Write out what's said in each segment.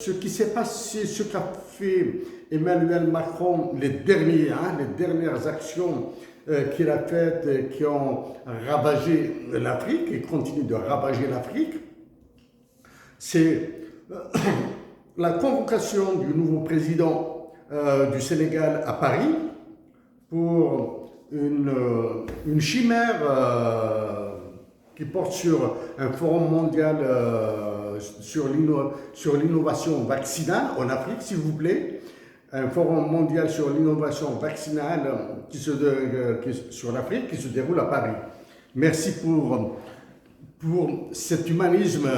Ce qui s'est passé, ce qu'a fait Emmanuel Macron, les dernières actions qu'il a faites qui ont ravagé l'Afrique et continuent de ravager l'Afrique, c'est la convocation du nouveau président du Sénégal à Paris pour une chimère qui porte sur un forum mondial sur l'innovation vaccinale en Afrique, s'il vous plaît. Un forum mondial sur l'innovation vaccinale sur l'Afrique qui se déroule à Paris. Merci pour cet humanisme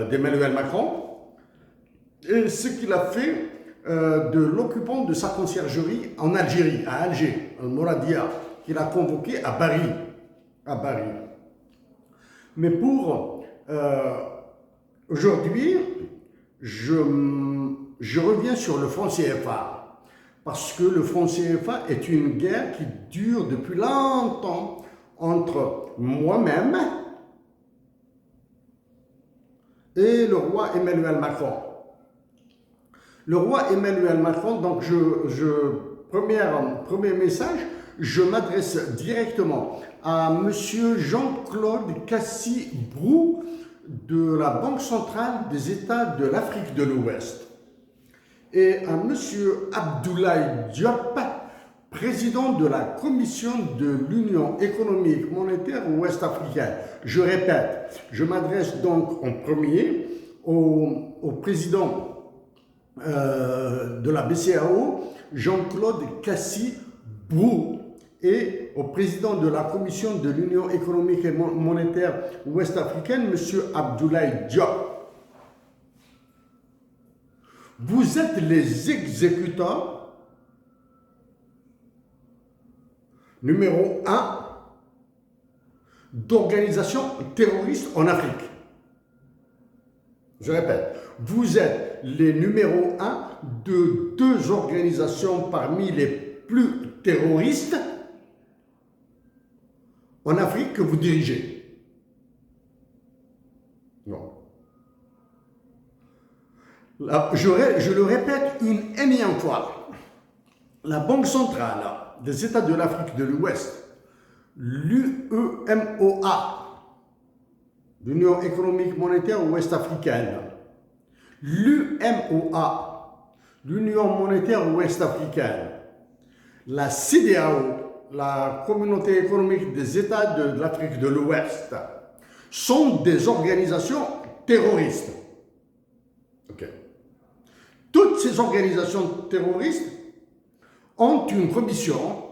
d'Emmanuel Macron et ce qu'il a fait de l'occupant de sa conciergerie en Algérie, à Alger, en Mouradia, qu'il a convoqué à Paris. Mais pour aujourd'hui, je reviens sur le franc CFA, parce que le franc CFA est une guerre qui dure depuis longtemps entre moi-même et le roi Emmanuel Macron. Le roi Emmanuel Macron, donc premier message, je m'adresse directement à M. Jean-Claude Cassi-Brou de la Banque centrale des États de l'Afrique de l'Ouest et à M. Abdoulaye Diop, président de la Commission de l'Union économique monétaire ouest-africaine. Je répète, je m'adresse donc en premier au président de la BCEAO, Jean-Claude Cassi-Brou, et au président de la Commission de l'Union économique et monétaire ouest-africaine, M. Abdoulaye Diop. Vous êtes les exécutants numéro 1 d'organisations terroristes en Afrique. Je répète, vous êtes les numéro 1 de 2 organisations parmi les plus terroristes en Afrique que vous dirigez. Non. Là, je le répète une énième fois. La Banque centrale des États de l'Afrique de l'Ouest, l'UEMOA, l'Union économique monétaire ouest-africaine, l'UMOA, l'Union monétaire ouest-africaine, la CEDEAO, la Communauté économique des États de l'Afrique de l'Ouest, sont des organisations terroristes. Okay. Toutes ces organisations terroristes ont une commission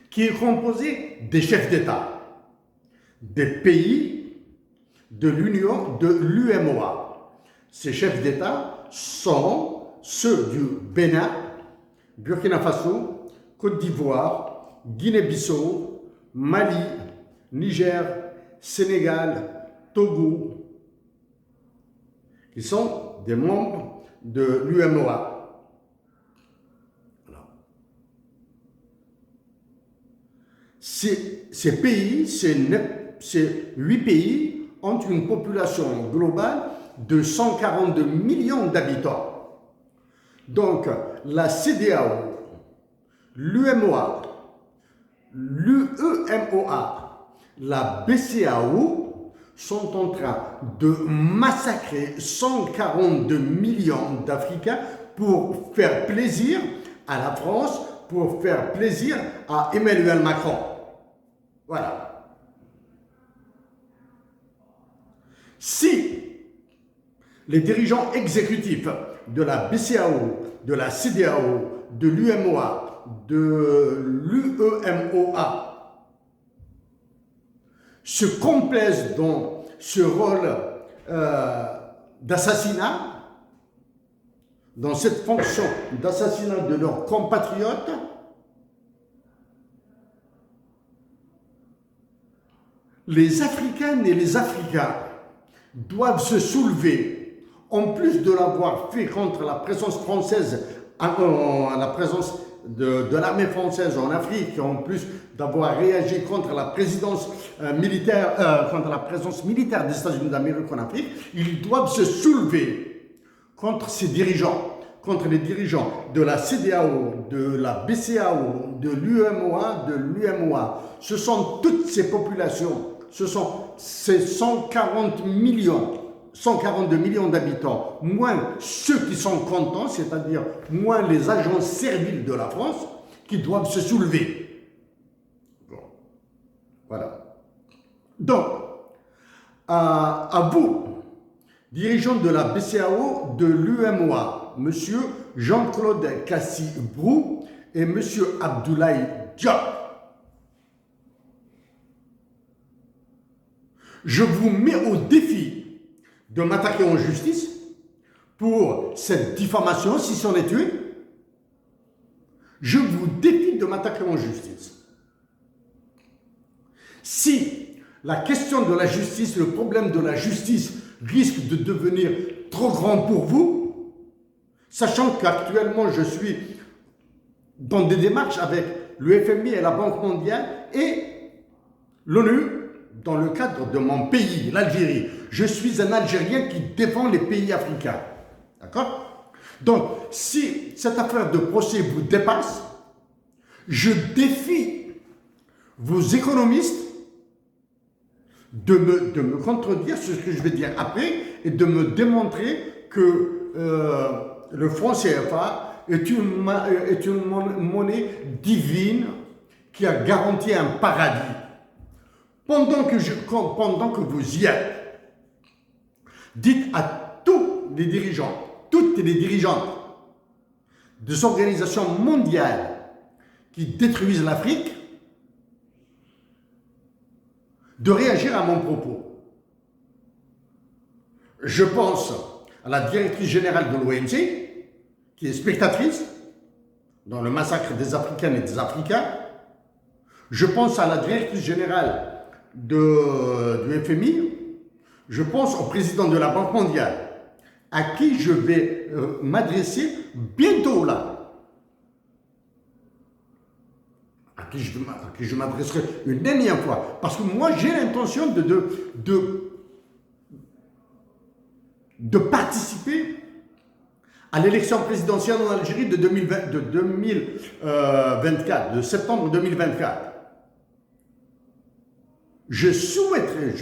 qui est composée des chefs d'État des pays de l'Union de l'UMOA. Ces chefs d'État sont ceux du Bénin, Burkina Faso, Côte d'Ivoire, Guinée-Bissau, Mali, Niger, Sénégal, Togo, qui sont des membres de l'UMOA. Voilà. Ces pays, ces 8 pays ont une population globale de 142 millions d'habitants. Donc, la CEDEAO, l'UMOA, l'UEMOA, la BCEAO sont en train de massacrer 142 millions d'Africains pour faire plaisir à la France, pour faire plaisir à Emmanuel Macron. Voilà. Si les dirigeants exécutifs de la BCEAO, de la CEDEAO, de l'UMOA, de l'UEMOA se complaisent dans ce rôle d'assassinat, dans cette fonction d'assassinat de leurs compatriotes, les Africaines et les Africains doivent se soulever, en plus de l'avoir fait contre la présence française, la présence de l'armée française en Afrique, en plus d'avoir réagi contre la présence militaire des États-Unis d'Amérique en Afrique, ils doivent se soulever contre ces dirigeants, contre les dirigeants de la CEDEAO, de la BCEAO, de l'UEMOA, de l'UMOA. Ce sont toutes ces populations, ce sont ces 142 millions d'habitants, moins ceux qui sont contents, c'est-à-dire moins les agents serviles de la France, qui doivent se soulever. Bon. Voilà. Donc, à vous, dirigeant de la BCEAO, de l'UMOA, M. Jean-Claude Kassi-Brou et M. Abdoulaye Diop, je vous mets au défi de m'attaquer en justice pour cette diffamation, si c'en est une. Je vous défie de m'attaquer en justice. Si la question de la justice, le problème de la justice risque de devenir trop grand pour vous, sachant qu'actuellement je suis dans des démarches avec le FMI et la Banque mondiale et l'ONU dans le cadre de mon pays, l'Algérie. Je suis un Algérien qui défend les pays africains. D'accord? Donc, si cette affaire de procès vous dépasse, je défie vos économistes de me contredire sur ce que je vais dire après et de me démontrer que le franc CFA est une monnaie divine qui a garanti un paradis. Pendant que vous y êtes, dites à tous les dirigeants, toutes les dirigeantes des organisations mondiales qui détruisent l'Afrique de réagir à mon propos. Je pense à la directrice générale de l'OMC, qui est spectatrice dans le massacre des Africaines et des Africains. Je pense à la directrice générale du FMI. Je pense au président de la Banque mondiale, à qui je vais m'adresser bientôt là. À qui je m'adresserai une dernière fois. Parce que moi, j'ai l'intention de participer à l'élection présidentielle en Algérie de 2024, de septembre 2024. Je souhaiterais